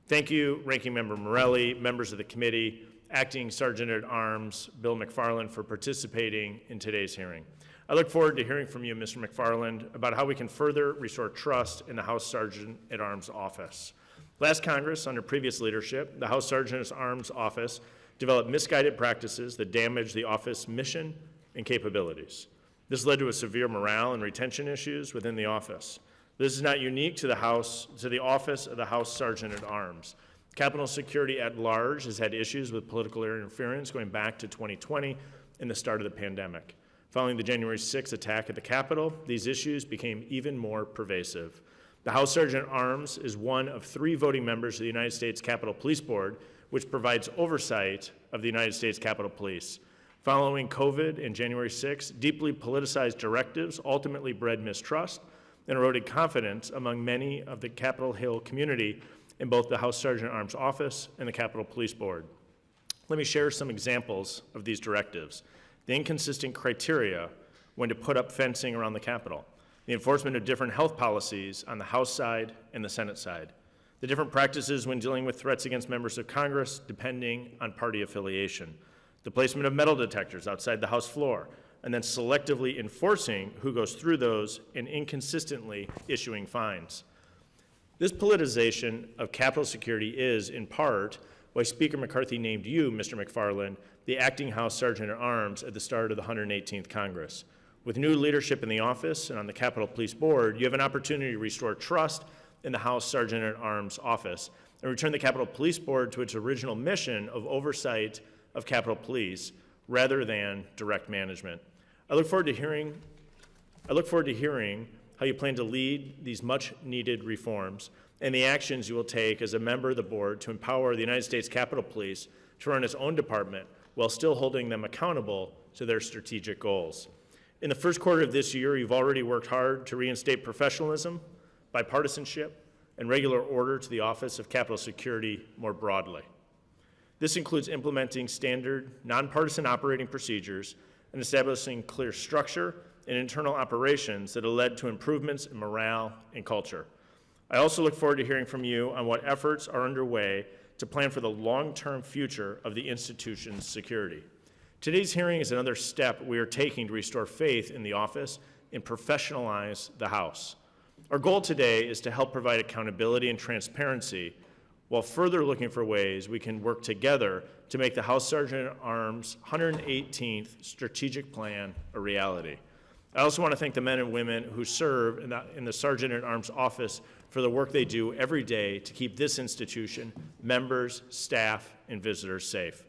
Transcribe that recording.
Thank you, Ranking Member Morelli, members of the committee, Acting Sergeant at Arms Bill McFarland, for participating in today's hearing. I look forward to hearing from you, Mr. McFarland, about how we can further restore trust in the House Sergeant at Arms office. Last Congress, under previous leadership, the House Sergeant at Arms office developed misguided practices that damaged the office mission and capabilities. This led to a severe morale and retention issues within the office. This is not unique to the office of the House Sergeant at Arms. Capitol security at large has had issues with political interference going back to 2020 and the start of the pandemic. Following the January 6th attack at the Capitol, these issues became even more pervasive. The House Sergeant at Arms is one of 3 voting members of the United States Capitol Police Board, which provides oversight of the United States Capitol Police. Following COVID and January 6th, deeply politicized directives ultimately bred mistrust and eroded confidence among many of the Capitol Hill community in both the House Sergeant at Arms office and the Capitol Police Board. Let me share some examples of these directives. The inconsistent criteria when to put up fencing around the Capitol, the enforcement of different health policies on the House side and the Senate side, the different practices when dealing with threats against members of Congress depending on party affiliation, the placement of metal detectors outside the House floor, and then selectively enforcing who goes through those and inconsistently issuing fines. This politicization of Capitol security is, in part, why Speaker McCarthy named you, Mr. McFarland, the acting House Sergeant at Arms at the start of the 118th Congress. With new leadership in the office and on the Capitol Police Board, you have an opportunity to restore trust in the House Sergeant at Arms office and return the Capitol Police Board to its original mission of oversight of Capitol Police rather than direct management. I look forward to hearing how you plan to lead these much-needed reforms and the actions you will take as a member of the board to empower the United States Capitol Police to run its own department while still holding them accountable to their strategic goals. In the first quarter of this year, you've already worked hard to reinstate professionalism, bipartisanship, and regular order to the Office of Capitol Security more broadly. This includes implementing standard, nonpartisan operating procedures and establishing clear structure and internal operations that have led to improvements in morale and culture. I also look forward to hearing from you on what efforts are underway to plan for the long-term future of the institution's security. Today's hearing is another step we are taking to restore faith in the office and professionalize the House. Our goal today is to help provide accountability and transparency while further looking for ways we can work together to make the House Sergeant at Arms 118th strategic plan a reality. I also want to thank the men and women who serve in the Sergeant at Arms office for the work they do every day to keep this institution, members, staff, and visitors safe.